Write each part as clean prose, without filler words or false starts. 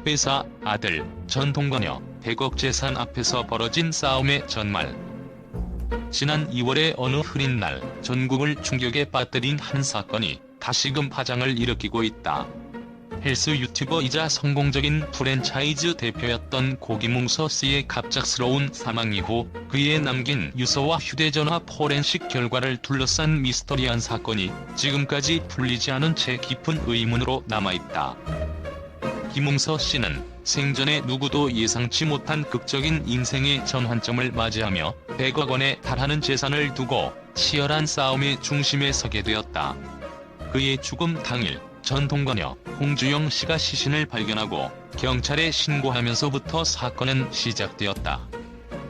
회사, 아들, 전 동거녀, 100억 재산 앞에서 벌어진 싸움의 전말. 지난 2월의 어느 흐린 날 전국을 충격에 빠뜨린 한 사건이 다시금 파장을 일으키고 있다. 헬스 유튜버이자 성공적인 프랜차이즈 대표였던 고기뭉서 씨의 갑작스러운 사망 이후 그의 남긴 유서와 휴대전화 포렌식 결과를 둘러싼 미스터리한 사건이 지금까지 풀리지 않은 채 깊은 의문으로 남아있다. 김웅서 씨는 생전에 누구도 예상치 못한 극적인 인생의 전환점을 맞이하며 100억 원에 달하는 재산을 두고 치열한 싸움의 중심에 서게 되었다. 그의 죽음 당일 전 동거녀 홍주영 씨가 시신을 발견하고 경찰에 신고하면서부터 사건은 시작되었다.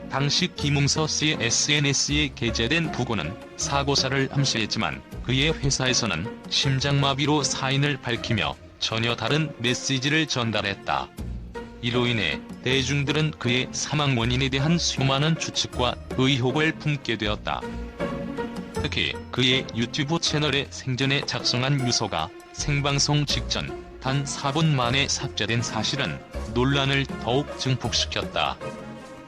당시 김웅서 씨의 SNS에 게재된 부고는 사고사를 암시했지만 그의 회사에서는 심장마비로 사인을 밝히며 전혀 다른 메시지를 전달했다. 이로 인해 대중들은 그의 사망 원인에 대한 수많은 추측과 의혹을 품게 되었다. 특히 그의 유튜브 채널에 생전에 작성한 유서가 생방송 직전 단 4분 만에 삭제된 사실은 논란을 더욱 증폭시켰다.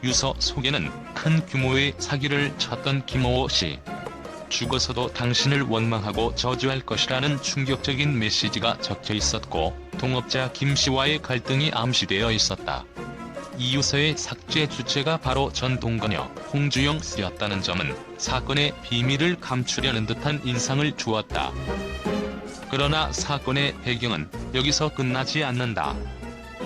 유서 속에는 큰 규모의 사기를 쳤던 김호 씨, 죽어서도 당신을 원망하고 저주할 것이라는 충격적인 메시지가 적혀 있었고 동업자 김 씨와의 갈등이 암시되어 있었다. 이 유서의 삭제 주체가 바로 전 동거녀 홍주영 씨였다는 점은 사건의 비밀을 감추려는 듯한 인상을 주었다. 그러나 사건의 배경은 여기서 끝나지 않는다.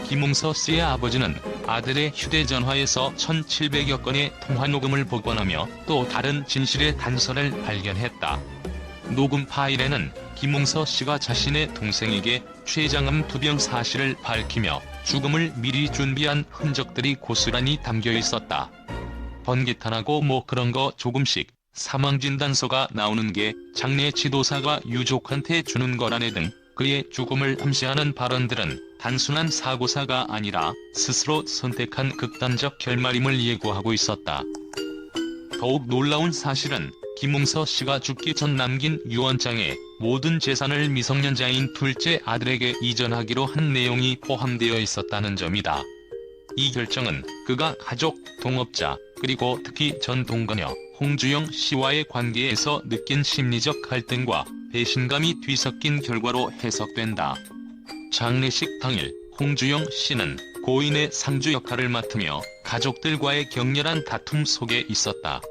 김웅서 씨의 아버지는 아들의 휴대전화에서 1700여 건의 통화 녹음을 복원하며 또 다른 진실의 단서를 발견했다. 녹음 파일에는 김웅서 씨가 자신의 동생에게 췌장암 투병 사실을 밝히며 죽음을 미리 준비한 흔적들이 고스란히 담겨 있었다. 번개탄하고 뭐 그런 거 조금씩 사망진단서가 나오는 게 장례 지도사가 유족한테 주는 거라네 등 그의 죽음을 암시하는 발언들은 단순한 사고사가 아니라 스스로 선택한 극단적 결말임을 예고하고 있었다. 더욱 놀라운 사실은 김웅서 씨가 죽기 전 남긴 유언장에 모든 재산을 미성년자인 둘째 아들에게 이전하기로 한 내용이 포함되어 있었다는 점이다. 이 결정은 그가 가족, 동업자, 그리고 특히 전 동거녀 홍주영 씨와의 관계에서 느낀 심리적 갈등과 배신감이 뒤섞인 결과로 해석된다. 장례식 당일 홍주영 씨는 고인의 상주 역할을 맡으며 가족들과의 격렬한 다툼 속에 있었다.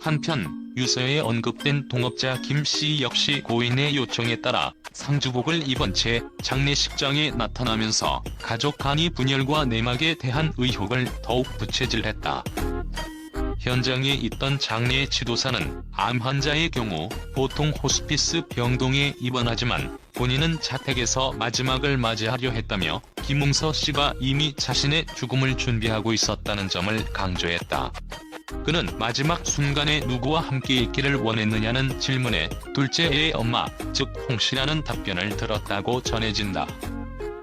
한편 유서에 언급된 동업자 김 씨 역시 고인의 요청에 따라 상주복을 입은 채 장례식장에 나타나면서 가족 간의 분열과 내막에 대한 의혹을 더욱 부채질했다. 현장에 있던 장례 지도사는 암 환자의 경우 보통 호스피스 병동에 입원하지만 본인은 자택에서 마지막을 맞이하려 했다며 김웅서 씨가 이미 자신의 죽음을 준비하고 있었다는 점을 강조했다. 그는 마지막 순간에 누구와 함께 있기를 원했느냐는 질문에 둘째의 엄마, 즉 홍 씨라는 답변을 들었다고 전해진다.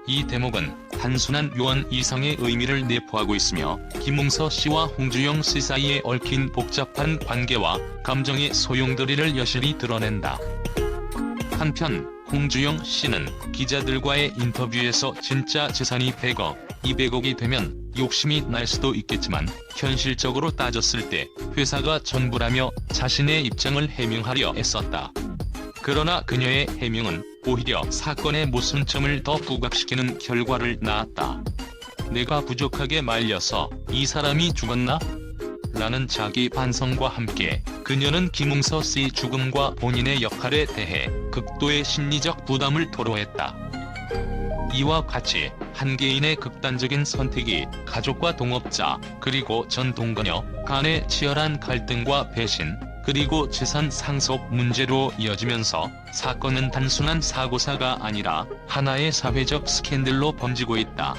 이 대목은 단순한 유언 이상의 의미를 내포하고 있으며 김웅서 씨와 홍주영 씨 사이에 얽힌 복잡한 관계와 감정의 소용돌이를 여실히 드러낸다. 한편 홍주영 씨는 기자들과의 인터뷰에서 진짜 재산이 100억, 200억이 되면 욕심이 날 수도 있겠지만 현실적으로 따졌을 때 회사가 전부라며 자신의 입장을 해명하려 애썼다. 그러나 그녀의 해명은 오히려 사건의 모순점을 더 부각시키는 결과를 낳았다. 내가 부족하게 말려서 이 사람이 죽었나? 라는 자기 반성과 함께 그녀는 김웅서 씨 죽음과 본인의 역할에 대해 극도의 심리적 부담을 토로했다. 이와 같이 한 개인의 극단적인 선택이 가족과 동업자 그리고 전 동거녀 간의 치열한 갈등과 배신 그리고 재산 상속 문제로 이어지면서 사건은 단순한 사고사가 아니라 하나의 사회적 스캔들로 번지고 있다.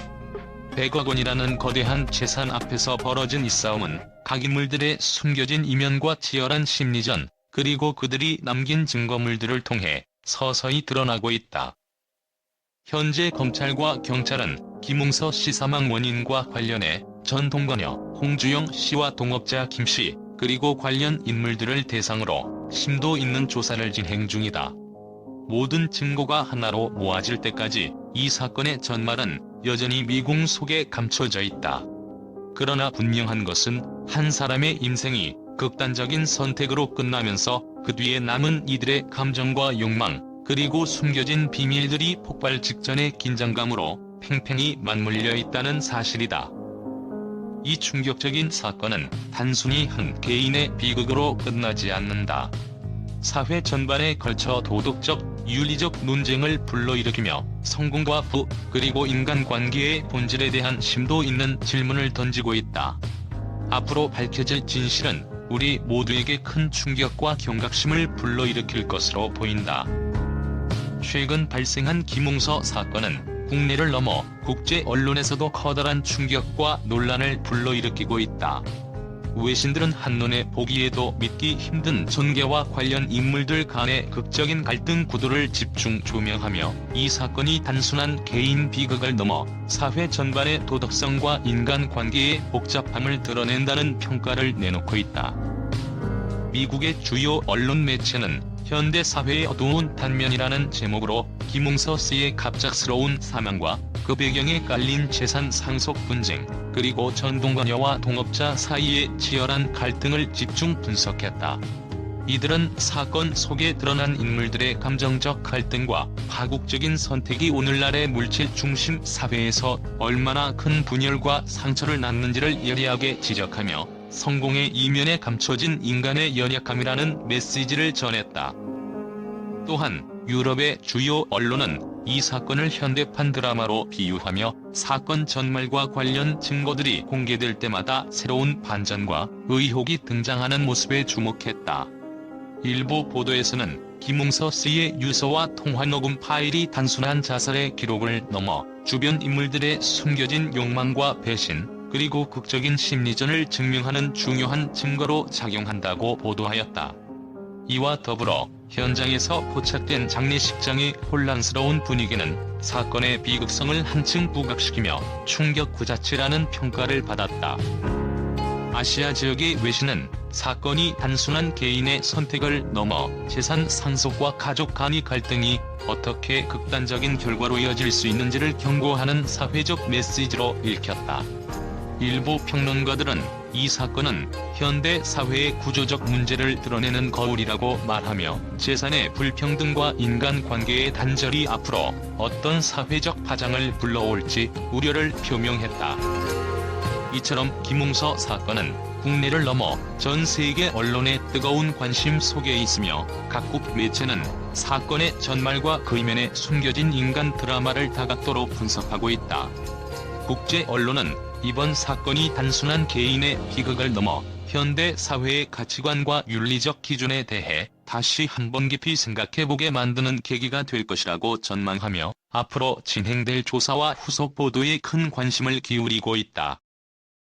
100억 원이라는 거대한 재산 앞에서 벌어진 이 싸움은 각인물들의 숨겨진 이면과 치열한 심리전, 그리고 그들이 남긴 증거물들을 통해 서서히 드러나고 있다. 현재 검찰과 경찰은 김웅서 씨 사망 원인과 관련해 전 동거녀 홍주영 씨와 동업자 김 씨, 그리고 관련 인물들을 대상으로 심도 있는 조사를 진행 중이다. 모든 증거가 하나로 모아질 때까지 이 사건의 전말은 여전히 미궁 속에 감춰져 있다. 그러나 분명한 것은 한 사람의 인생이 극단적인 선택으로 끝나면서 그 뒤에 남은 이들의 감정과 욕망, 그리고 숨겨진 비밀들이 폭발 직전의 긴장감으로 팽팽히 맞물려 있다는 사실이다. 이 충격적인 사건은 단순히 한 개인의 비극으로 끝나지 않는다. 사회 전반에 걸쳐 도덕적, 윤리적 논쟁을 불러일으키며 성공과 부, 그리고 인간관계의 본질에 대한 심도 있는 질문을 던지고 있다. 앞으로 밝혀질 진실은 우리 모두에게 큰 충격과 경각심을 불러일으킬 것으로 보인다. 최근 발생한 김웅서 사건은 국내를 넘어 국제 언론에서도 커다란 충격과 논란을 불러일으키고 있다. 외신들은 한눈에 보기에도 믿기 힘든 전개와 관련 인물들 간의 극적인 갈등 구도를 집중 조명하며 이 사건이 단순한 개인 비극을 넘어 사회 전반의 도덕성과 인간관계의 복잡함을 드러낸다는 평가를 내놓고 있다. 미국의 주요 언론 매체는 현대 사회의 어두운 단면이라는 제목으로 김웅서 씨의 갑작스러운 사망과 그 배경에 깔린 재산 상속 분쟁, 그리고 전동거녀와 동업자 사이의 치열한 갈등을 집중 분석했다. 이들은 사건 속에 드러난 인물들의 감정적 갈등과 파국적인 선택이 오늘날의 물질 중심 사회에서 얼마나 큰 분열과 상처를 낳는지를 예리하게 지적하며 성공의 이면에 감춰진 인간의 연약함이라는 메시지를 전했다. 또한 유럽의 주요 언론은 이 사건을 현대판 드라마로 비유하며 사건 전말과 관련 증거들이 공개될 때마다 새로운 반전과 의혹이 등장하는 모습에 주목했다. 일부 보도에서는 김웅서 씨의 유서와 통화 녹음 파일이 단순한 자살의 기록을 넘어 주변 인물들의 숨겨진 욕망과 배신, 그리고 극적인 심리전을 증명하는 중요한 증거로 작용한다고 보도하였다. 이와 더불어 현장에서 포착된 장례식장의 혼란스러운 분위기는 사건의 비극성을 한층 부각시키며 충격 그 자체라는 평가를 받았다. 아시아 지역의 외신은 사건이 단순한 개인의 선택을 넘어 재산 상속과 가족 간의 갈등이 어떻게 극단적인 결과로 이어질 수 있는지를 경고하는 사회적 메시지로 읽혔다. 일부 평론가들은 이 사건은 현대 사회의 구조적 문제를 드러내는 거울이라고 말하며 재산의 불평등과 인간관계의 단절이 앞으로 어떤 사회적 파장을 불러올지 우려를 표명했다. 이처럼 김웅서 사건은 국내를 넘어 전 세계 언론의 뜨거운 관심 속에 있으며 각국 매체는 사건의 전말과 그 이면에 숨겨진 인간 드라마를 다각도로 분석하고 있다. 국제 언론은 이번 사건이 단순한 개인의 비극을 넘어 현대 사회의 가치관과 윤리적 기준에 대해 다시 한번 깊이 생각해보게 만드는 계기가 될 것이라고 전망하며 앞으로 진행될 조사와 후속 보도에 큰 관심을 기울이고 있다.